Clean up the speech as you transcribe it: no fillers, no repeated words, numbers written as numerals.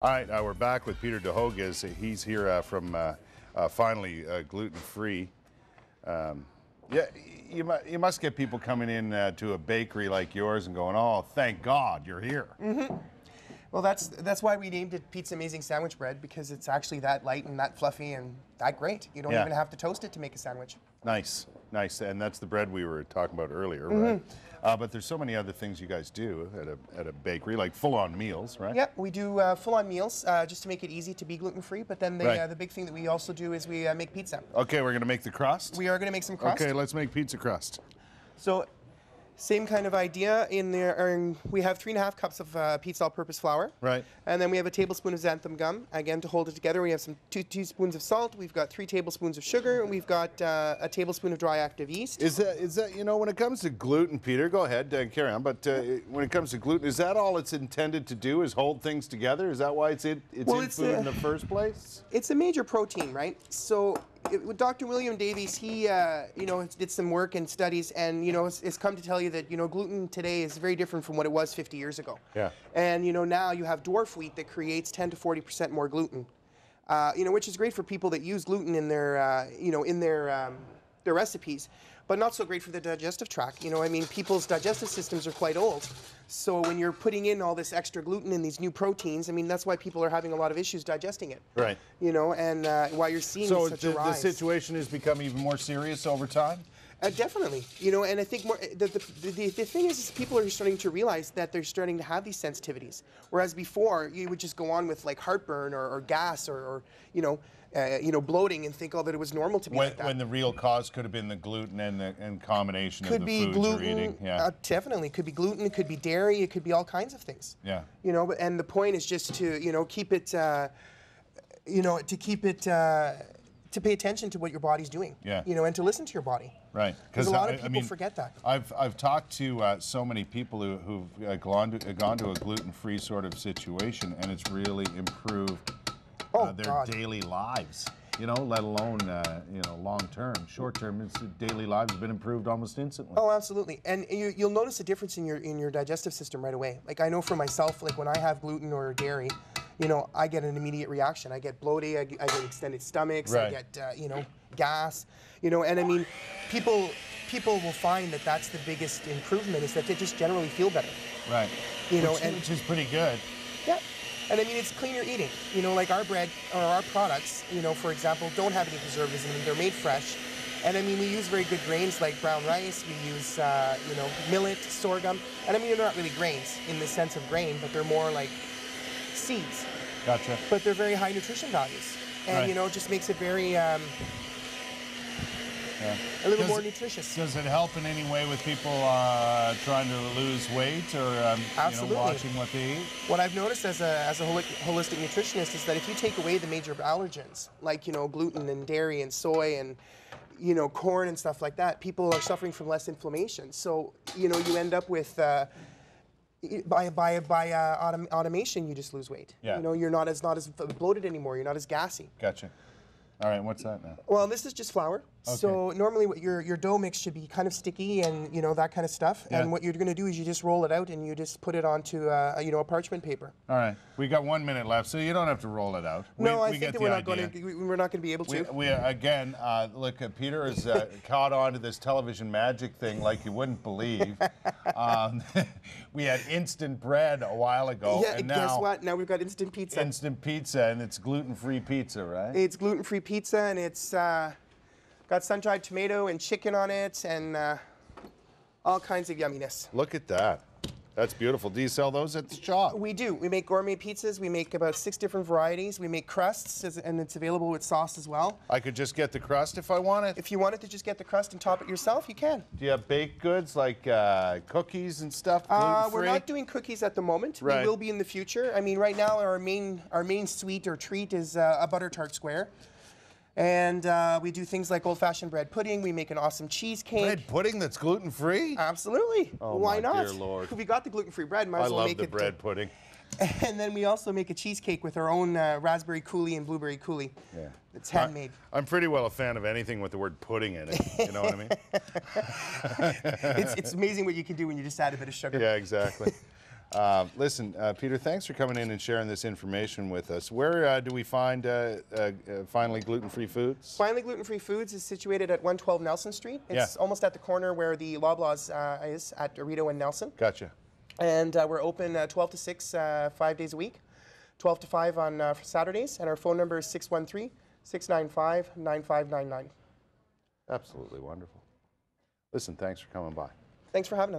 All right, we're back with Peter de Hoog. He's here from Finally Gluten Free. Yeah, you must get people coming in to a bakery like yours and going, "Oh, thank God you're here." Mm-hmm. Well, that's why we named it Pizza Amazing Sandwich Bread, because it's actually that light and that fluffy and that great. You don't even have to toast it to make a sandwich. Nice, nice, and that's the bread we were talking about earlier, right? But there's so many other things you guys do at a bakery, like full-on meals, right? Yep, we do full-on meals just to make it easy to be gluten-free. But then the big thing that we also do is we make pizza. Okay, we're going to make the crust? We are going to make some crust. Okay, let's make pizza crust. So, same kind of idea. In there, we have 3.5 cups of pizza all-purpose flour. Right. And then we have a tablespoon of xanthan gum. Again, to hold it together, we have some 2 teaspoons of salt. We've got 3 tablespoons of sugar, and we've got a tablespoon of dry active yeast. Is that when it comes to gluten, Peter? Go ahead, carry on. But when it comes to gluten, is that all it's intended to do? Is hold things together? Is that why it's in food in the first place? It's a major protein, right? So, with Dr. William Davies, he did some work and studies, and has come to tell you that gluten today is very different from what it was 50 years ago. Yeah. And now you have dwarf wheat that creates 10 to 40% more gluten, which is great for people that use gluten in their their recipes, but not so great for the digestive tract. People's digestive systems are quite old. So when you're putting in all this extra gluten in these new proteins, that's why people are having a lot of issues digesting it. Right. And why you're seeing such a rise. So the situation has become even more serious over time? Definitely. And I think the thing is people are starting to realize that they're starting to have these sensitivities. Whereas before, you would just go on with like heartburn or gas or bloating and think that it was normal to be like that. When the real cause could have been the gluten and combination of the foods gluten, you're eating. Yeah. Definitely. Could be gluten, it could be dairy, it could be all kinds of things. Yeah. And the point is just to, keep it, to pay attention to what your body's doing. Yeah. And to listen to your body. Right. Because a lot of people forget that. I've talked to so many people who've gone to a gluten-free sort of situation, and it's really improved their daily lives. Let alone long term. Short term, its daily lives have been improved almost instantly. Oh, absolutely. And you'll notice a difference in your digestive system right away. Like I know for myself, like when I have gluten or dairy, I get an immediate reaction. I get bloating, I get extended stomachs, right. I get gas, and people will find that that's the biggest improvement, is that they just generally feel better. Right. Which is pretty good. Yeah. And it's cleaner eating. Like our bread or our products, for example, don't have any preservatives in them. They're made fresh. And we use very good grains like brown rice. We use, millet, sorghum. And they're not really grains in the sense of grain, but they're more like seeds. Gotcha. But they're very high nutrition values. And, right. Just makes it very, a little more nutritious. Does it help in any way with people trying to lose weight or watching what they eat? What I've noticed as a holistic nutritionist is that if you take away the major allergens, like gluten and dairy and soy and corn and stuff like that, people are suffering from less inflammation. So you end up with by automation, you just lose weight. Yeah. You're not as bloated anymore. You're not as gassy. Gotcha. All right, what's that now? Well, this is just flour. Okay. So normally what your dough mix should be kind of sticky and that kind of stuff. Yeah. And what you're going to do is you just roll it out and you just put it onto a parchment paper. All right, we got 1 minute left, so you don't have to roll it out. No, I think that we're not going to be able to. We again, look, Peter has caught on to this television magic thing like you wouldn't believe. We had instant bread a while ago, yeah, and guess what? Now we've got instant pizza. Instant pizza, and it's gluten-free pizza, right? It's gluten-free pizza, and it's got sun-dried tomato and chicken on it, and all kinds of yumminess. Look at that. That's beautiful. Do you sell those at the shop? We do. We make gourmet pizzas. We make about 6 different varieties. We make crusts, and it's available with sauce as well. I could just get the crust if I wanted? If you wanted to just get the crust and top it yourself, you can. Do you have baked goods like cookies and stuff, gluten-free? We're not doing cookies at the moment. Right. We will be in the future. Right now our main sweet or treat is a butter tart square. And we do things like old-fashioned bread pudding. We make an awesome cheesecake. Bread pudding that's gluten-free? Absolutely. Oh, why not? Dear Lord. We got the gluten-free bread. Might as well make it. I love the bread pudding. And then we also make a cheesecake with our own raspberry coulis and blueberry coulis. Yeah. It's handmade. I'm pretty well a fan of anything with the word pudding in it. You know what I mean? It's amazing what you can do when you just add a bit of sugar. Yeah, exactly. Listen, Peter, thanks for coming in and sharing this information with us. Where do we find Finally Gluten Free Foods? Finally Gluten Free Foods is situated at 112 Nelson Street. It's almost at the corner where the Loblaws is at Dorito and Nelson. Gotcha. And we're open 12 to 6, 5 days a week, 12 to 5 on Saturdays. And our phone number is 613-695-9599. Absolutely wonderful. Listen, thanks for coming by. Thanks for having us.